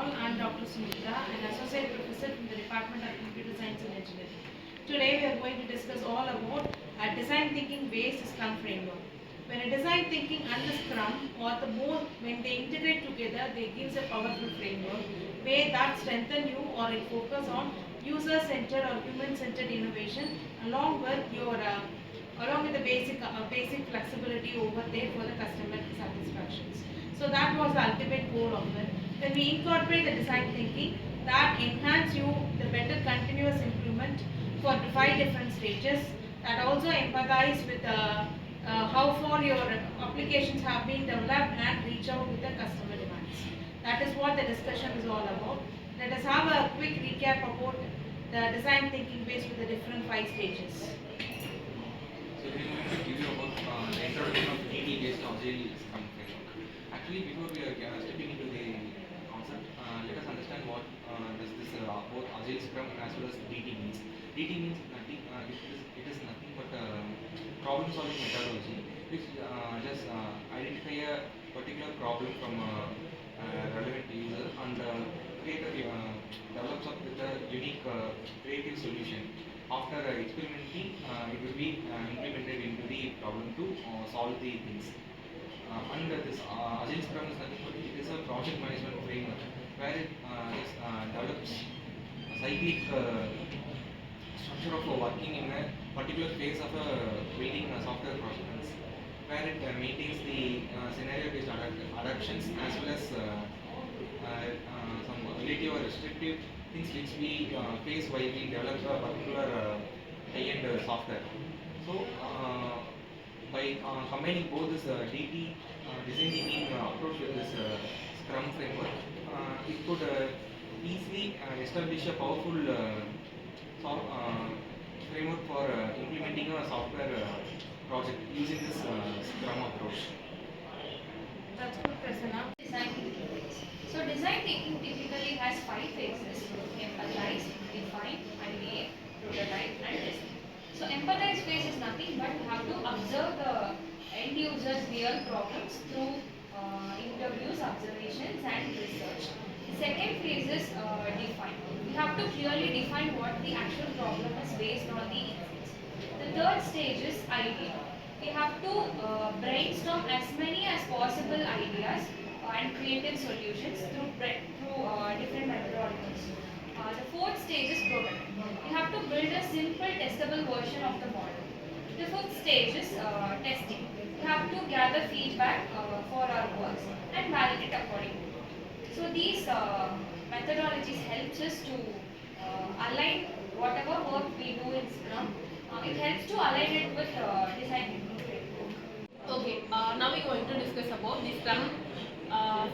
all. I'm Dr. Sumitra, an Associate Professor from the Department of Computer Science and Engineering. Today we are going to discuss all about a design thinking-based Scrum framework. When a design thinking and the Scrum or the both, when they integrate together, they gives a powerful framework where that strengthen you or it focus on user-centered or human-centered innovation along with your along with the basic flexibility over there for the customer satisfactions. So that was the ultimate goal of it. When we incorporate the design thinking, that enhance you the better continuous improvement for the 5 different stages. That also empathize with how far your applications have been developed and reach out with the customer demands. That is what the discussion is all about. Let us have a quick recap about the design thinking based with the different 5 stages. So we are going to give you about the introduction of DT-based Agile Scrum Framework. Actually, before we are stepping into the concept, let us understand what does this both Agile Scrum as well as DT means. DT means nothing. It is nothing but problem-solving methodology, which just identify a particular problem from a relevant user and develops up with a unique creative solution. After experimenting, it will be implemented into the problem to solve the things. And this Agile Scrum is nothing but it is a project management framework where it develops a cyclic structure of working in a particular phase of building a software projects, where it maintains the scenario-based adaptations as well as some relative or restrictive things which we face while we develop a particular high-end software. So, by combining both this DT design thinking approach with this Scrum framework, it could easily establish a powerful framework for implementing a software project using this Scrum approach. That's good, Prasanna. Design thinking phase. So design thinking typically has 5 phases: empathize, define, ideate, prototype, and test. So empathize phase is nothing but you have to observe the end user's real problems through interviews, observations, and research. The second phase is define. You have to clearly define what the actual problem is based on the inputs. The third stage is ideate. We have to brainstorm as many as possible ideas and creative solutions through different methodologies. The fourth stage is prototype. We have to build a simple testable version of the model. The fifth stage is testing. We have to gather feedback for our works and validate accordingly. So these methodologies helps us to align whatever work we do in Scrum. It helps to align it with design thinking framework. Okay, now we're going to discuss about the Scrum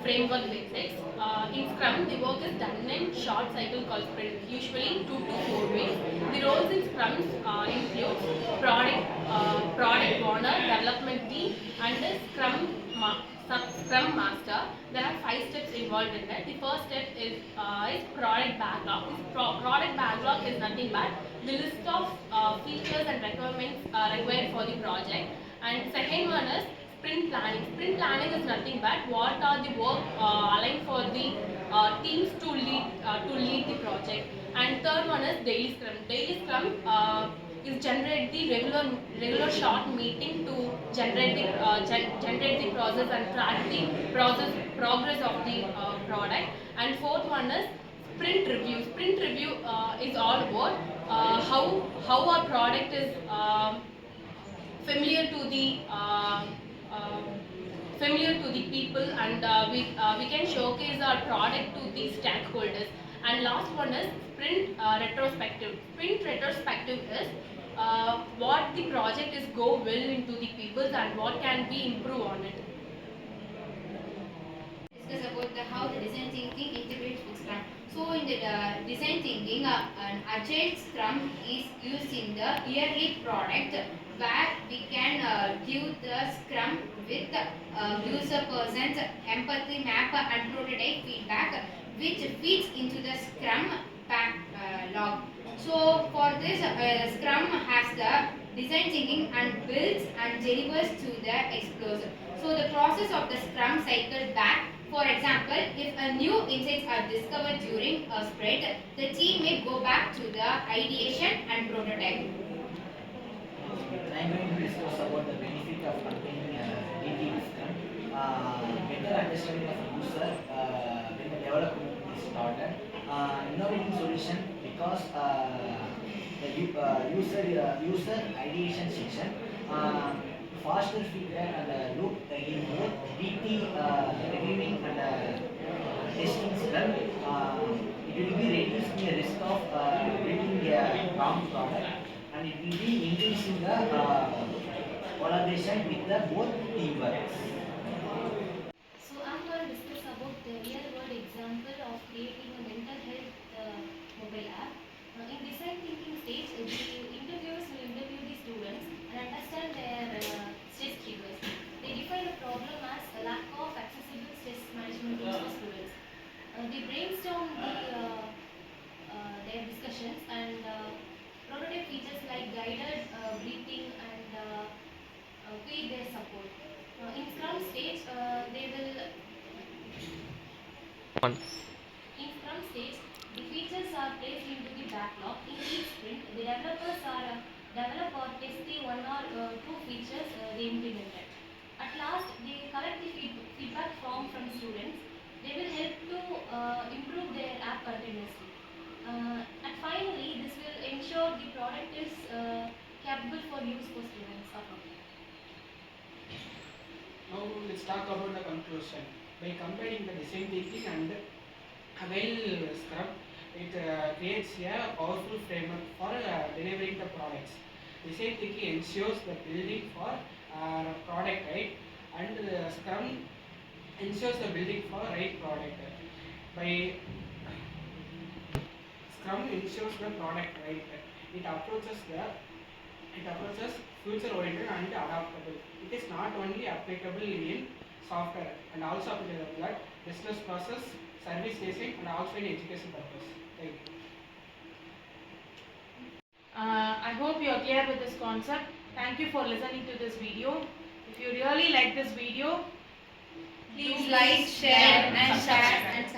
framework basics. In Scrum, the work is done in short cycle called sprint, usually 2 to 4 weeks. The roles in Scrum include product owner, development team, and the Scrum Master. There are 5 steps involved in that. The first step is product backlog. This product backlog is nothing but the list of features and requirements required for the project. And second one is sprint planning. Sprint planning is nothing but what are the work aligned for the teams to lead the project. And third one is daily Scrum. Daily Scrum is generate the regular short meeting to generate the process and track the progress of the product. And fourth one is sprint review. Sprint review is all about how our product is familiar to the people, and we can showcase our product to the stakeholders. And last one is sprint retrospective. Sprint retrospective is what the project is go well into the people and what can we improve on it. Discuss about how the design thinking integrates with Scrum. So in the design thinking, an agile Scrum is used in the yearly product where we can give the Scrum with user persons, empathy map and prototype feedback, which feeds into the Scrum log. So for this, Scrum has the design thinking and builds and delivers to the explosive. So the process of the Scrum cycle back For example, if a new insights are discovered during a sprint, the team may go back to the ideation and prototype. I'm going to discuss about the benefit of combining DT with Scrum. Better understanding of user when the development is started. Innovating solution because user ideation section. Faster feedback and loop in both DT reviewing and testing Scrum. It will be reducing the risk of building a wrong product, and it will be increasing the collaboration with the both teamwork. So I'm going to discuss about the real world example of creating a mental health mobile app. In design thinking stage, the interviewers will interview the students and understand their stress triggers. They define the problem as a lack of accessible stress management tools for students. They brainstorm their discussions and prototype features like guided breathing and create their support. In Scrum stage, in Scrum stage, the features are placed into the backlog. In each sprint, the developers are develop or test the one or two features they implemented. At last, they collect the feedback from students. They will help to improve their app continuously. And finally, this will ensure the product is capable for use for students. Now let's talk about the conclusion. By combining the design thinking and Agile Scrum, it creates a powerful framework for delivering the products. Design thinking ensures the building for product right, and Scrum ensures the building for right product. By Scrum ensures the product right. It approaches future oriented and adaptable. It is not only applicable in software and also applicable at business process, service design and also in education purpose. Thank you. I hope you are clear with this concept. Thank you for listening to this video. If you really like this video, Please like, share and subscribe.